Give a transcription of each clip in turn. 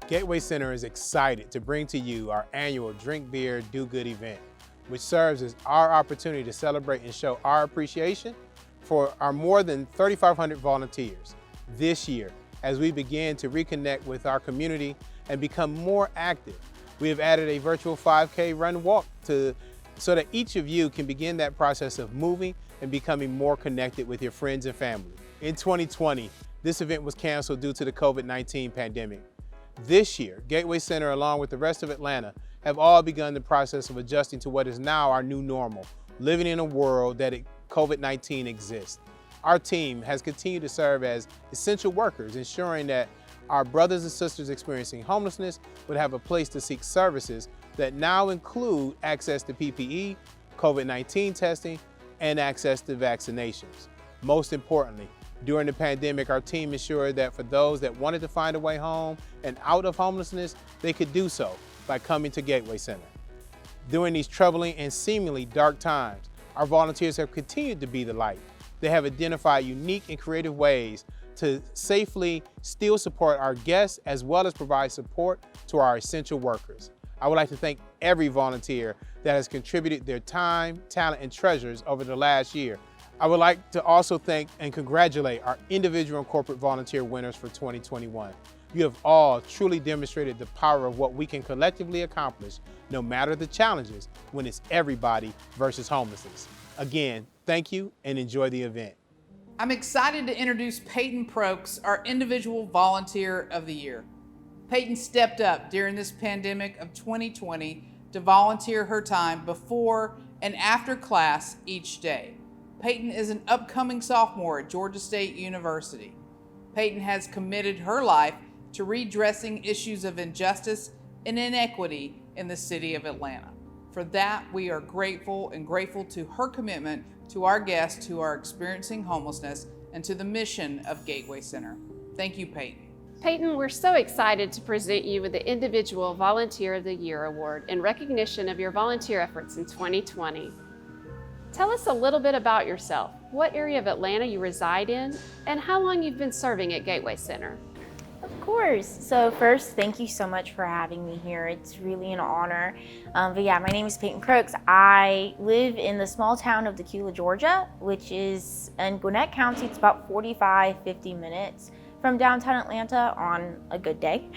Gateway Center is excited to bring to you our annual Drink Beer, Do Good event, which serves as our opportunity to celebrate and show our appreciation for our more than 3,500 volunteers this year as we begin to reconnect with our community and become more active. We have added a virtual 5K run walk so that each of you can begin that process of moving and becoming more connected with your friends and family. In 2020, this event was canceled due to the COVID-19 pandemic. This year, Gateway Center, along with the rest of Atlanta, have all begun the process of adjusting to what is now our new normal, living in a world that COVID-19 exists. Our team has continued to serve as essential workers, ensuring that our brothers and sisters experiencing homelessness would have a place to seek services that now include access to PPE, COVID-19 testing, and access to vaccinations. Most importantly, during the pandemic, our team ensured that for those that wanted to find a way home and out of homelessness, they could do so by coming to Gateway Center. During these troubling and seemingly dark times, our volunteers have continued to be the light. They have identified unique and creative ways to safely still support our guests as well as provide support to our essential workers. I would like to thank every volunteer that has contributed their time, talent, and treasures over the last year. I would like to also thank and congratulate our individual and corporate volunteer winners for 2021. You have all truly demonstrated the power of what we can collectively accomplish, no matter the challenges, when it's everybody versus homelessness. Again, thank you and enjoy the event. I'm excited to introduce Peyton Prokes, our Individual Volunteer of the Year. Peyton stepped up during this pandemic of 2020 to volunteer her time before and after class each day. Peyton is an upcoming sophomore at Georgia State University. Peyton has committed her life to redressing issues of injustice and inequity in the city of Atlanta. For that, we are grateful to her commitment to our guests who are experiencing homelessness and to the mission of Gateway Center. Thank you, Peyton. Peyton, we're so excited to present you with the Individual Volunteer of the Year Award in recognition of your volunteer efforts in 2020. Tell us a little bit about yourself, what area of Atlanta you reside in, and how long you've been serving at Gateway Center. Of course. So first, thank you so much for having me here. It's really an honor. But yeah, my name is Peyton Prokes. I live in the small town of Decatur, Georgia, which is in Gwinnett County. It's about 45-50 minutes from downtown Atlanta on a good day.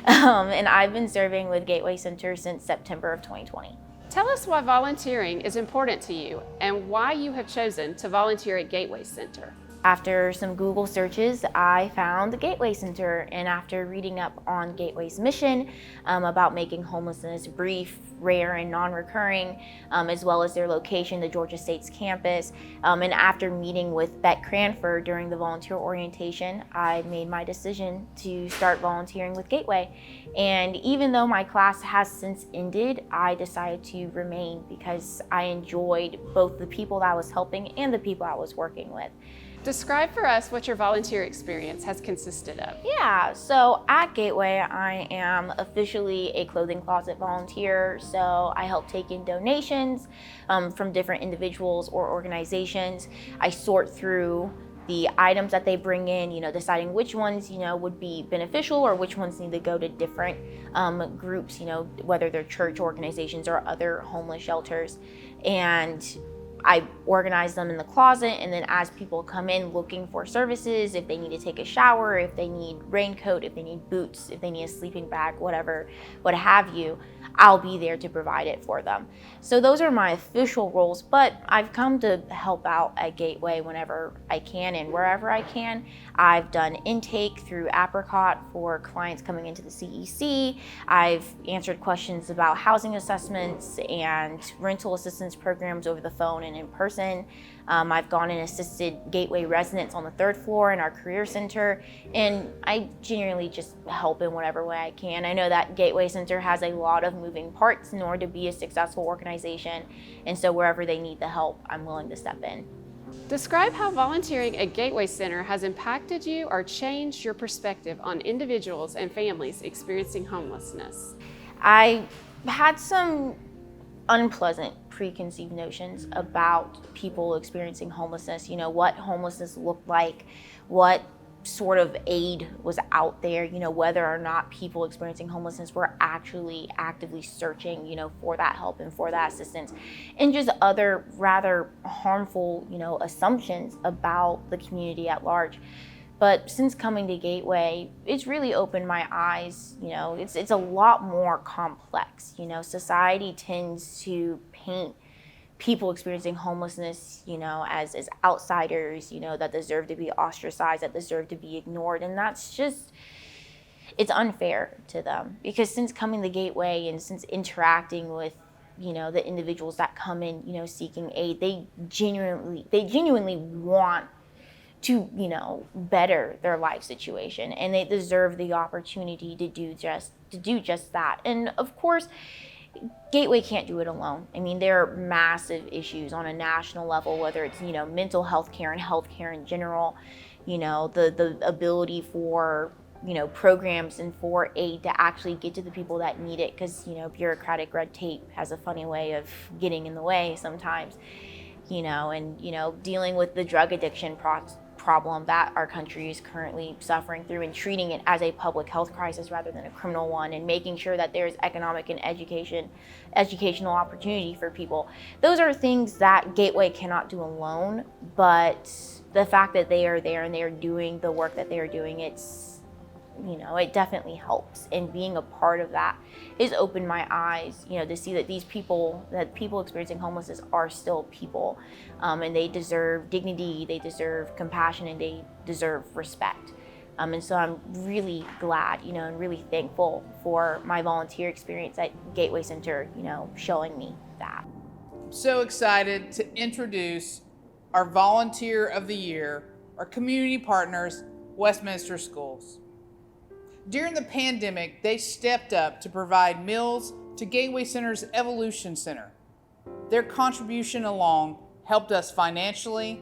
And I've been serving with Gateway Center since September of 2020. Tell us why volunteering is important to you and why you have chosen to volunteer at Gateway Center. After some Google searches, I found the Gateway Center, and after reading up on Gateway's mission about making homelessness brief, rare, and non-recurring, as well as their location, the Georgia State's campus, and after meeting with Beck Cranford during the volunteer orientation, I made my decision to start volunteering with Gateway. And even though my class has since ended, I decided to remain because I enjoyed both the people that I was helping and the people I was working with. Describe for us what your volunteer experience has consisted of. Yeah, so at Gateway, I am officially a clothing closet volunteer. So I help take in donations from different individuals or organizations. I sort through the items that they bring in, deciding which ones, would be beneficial or which ones need to go to different groups, whether they're church organizations or other homeless shelters. And I organize them in the closet, and then as people come in looking for services, if they need to take a shower, if they need raincoat, if they need boots, if they need a sleeping bag, whatever, what have you, I'll be there to provide it for them. So those are my official roles, but I've come to help out at Gateway whenever I can and wherever I can. I've done intake through Apricot for clients coming into the CEC. I've answered questions about housing assessments and rental assistance programs over the phone and in person. I've gone and assisted Gateway residents on the 3rd floor in our career center, and I genuinely just help in whatever way I can. I know that Gateway Center has a lot of moving parts in order to be a successful organization, and so wherever they need the help, I'm willing to step in. Describe how volunteering at Gateway Center has impacted you or changed your perspective on individuals and families experiencing homelessness. I had some unpleasant preconceived notions about people experiencing homelessness, what homelessness looked like, what sort of aid was out there, whether or not people experiencing homelessness were actually actively searching, for that help and for that assistance, and just other rather harmful, assumptions about the community at large. But since coming to Gateway, it's really opened my eyes. It's a lot more complex. Society tends to paint people experiencing homelessness, as outsiders, that deserve to be ostracized, that deserve to be ignored. And that's just, it's unfair to them. Because since coming to Gateway and since interacting with, the individuals that come in, seeking aid, they genuinely want to, better their life situation. And they deserve the opportunity to do just that. And of course, Gateway can't do it alone. I mean, there are massive issues on a national level, whether it's, mental health care and healthcare in general, the ability for, programs and for aid to actually get to the people that need it, because, bureaucratic red tape has a funny way of getting in the way sometimes, and, dealing with the drug addiction problem that our country is currently suffering through, and treating it as a public health crisis rather than a criminal one, and making sure that there's economic and educational opportunity for people. Those are things that Gateway cannot do alone, but the fact that they are there and they are doing the work that they are doing, it definitely helps. And being a part of that has opened my eyes, to see that people experiencing homelessness are still people, and they deserve dignity, they deserve compassion, and they deserve respect. And so I'm really glad, and really thankful for my volunteer experience at Gateway Center, showing me that. I'm so excited to introduce our Volunteer of the Year, our community partners, Westminster Schools. During the pandemic, they stepped up to provide meals to Gateway Center's Evolution Center. Their contribution along helped us financially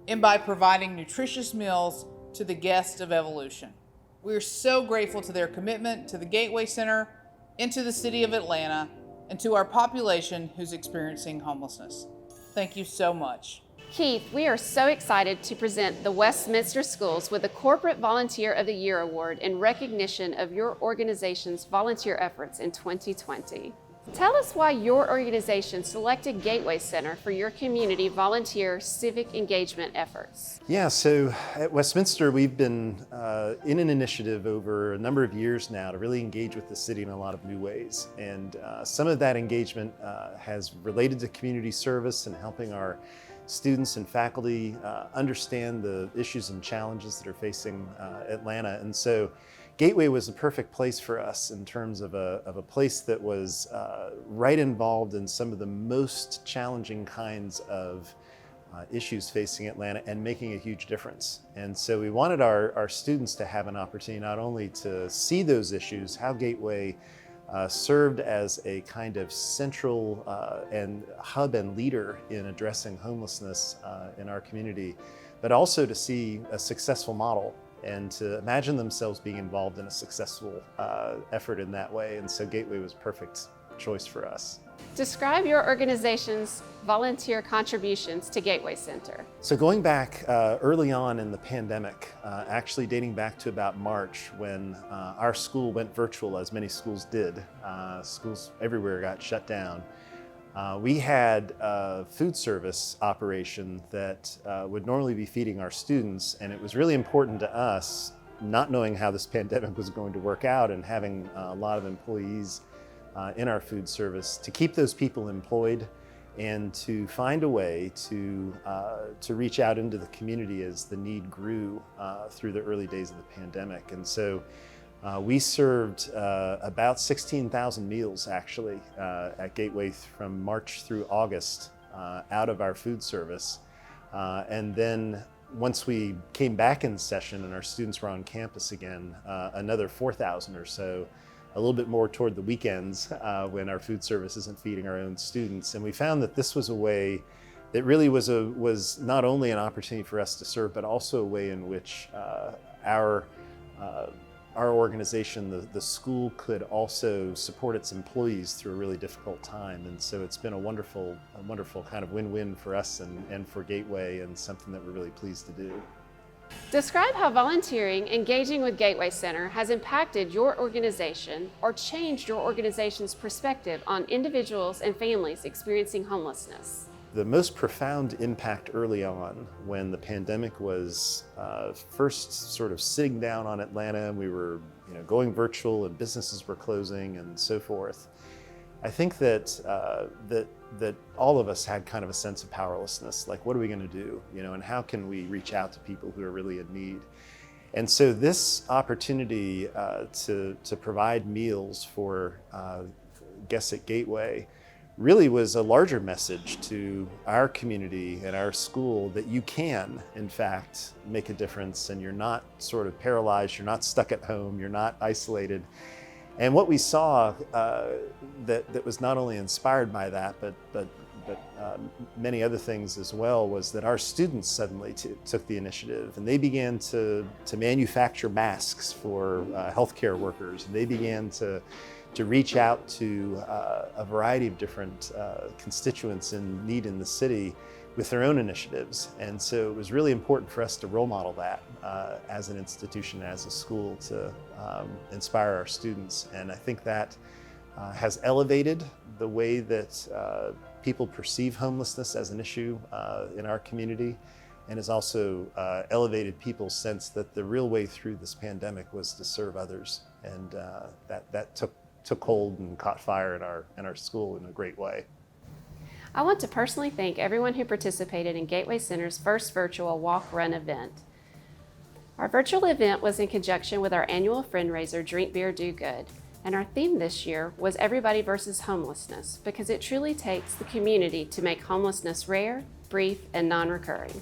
and by providing nutritious meals to the guests of Evolution. We are so grateful to their commitment to the Gateway Center and to the city of Atlanta and to our population who's experiencing homelessness. Thank you so much. Keith, we are so excited to present the Westminster Schools with the Corporate Volunteer of the Year Award in recognition of your organization's volunteer efforts in 2020. Tell us why your organization selected Gateway Center for your community volunteer civic engagement efforts. Yeah, so at Westminster, we've been in an initiative over a number of years now to really engage with the city in a lot of new ways. And some of that engagement has related to community service and helping our students and faculty understand the issues and challenges that are facing Atlanta. And so Gateway was the perfect place for us in terms of a place that was right involved in some of the most challenging kinds of issues facing Atlanta and making a huge difference. And so we wanted our students to have an opportunity not only to see those issues, how Gateway served as a kind of central and hub and leader in addressing homelessness in our community, but also to see a successful model and to imagine themselves being involved in a successful effort in that way. And so Gateway was a perfect choice for us. Describe your organization's volunteer contributions to Gateway Center. So going back early on in the pandemic, actually dating back to about March when our school went virtual, as many schools did, schools everywhere got shut down. We had a food service operation that would normally be feeding our students, and it was really important to us, not knowing how this pandemic was going to work out and having a lot of employees in our food service, to keep those people employed and to find a way to reach out into the community as the need grew through the early days of the pandemic. And so we served about 16,000 meals actually at Gateway from March through August out of our food service. And then once we came back in session and our students were on campus again, another 4,000 or so, a little bit more toward the weekends when our food service isn't feeding our own students. And we found that this was a way that really was not only an opportunity for us to serve, but also a way in which our organization, the school, could also support its employees through a really difficult time. And so it's been a wonderful kind of win-win for us and for Gateway, and something that we're really pleased to do. Describe how volunteering, engaging with Gateway Center has impacted your organization or changed your organization's perspective on individuals and families experiencing homelessness. The most profound impact early on, when the pandemic was first sort of sitting down on Atlanta, and we were going virtual and businesses were closing and so forth, I think that that all of us had kind of a sense of powerlessness. Like, what are we going to do? And how can we reach out to people who are really in need? And so this opportunity to provide meals for guests at Gateway really was a larger message to our community and our school that you can, in fact, make a difference, and you're not sort of paralyzed, you're not stuck at home, you're not isolated. And what we saw that was not only inspired by that, but many other things as well, was that our students suddenly took the initiative, and they began to manufacture masks for healthcare workers, and they began to reach out to a variety of different constituents in need in the city with their own initiatives. And so it was really important for us to role model that as an institution, as a school, to inspire our students. And I think that has elevated the way that people perceive homelessness as an issue in our community, and has also elevated people's sense that the real way through this pandemic was to serve others. And that took hold and caught fire in our school in a great way. I want to personally thank everyone who participated in Gateway Center's first virtual walk-run event. Our virtual event was in conjunction with our annual fundraiser, Drink Beer, Do Good, and our theme this year was Everybody versus Homelessness, because it truly takes the community to make homelessness rare, brief, and non-recurring.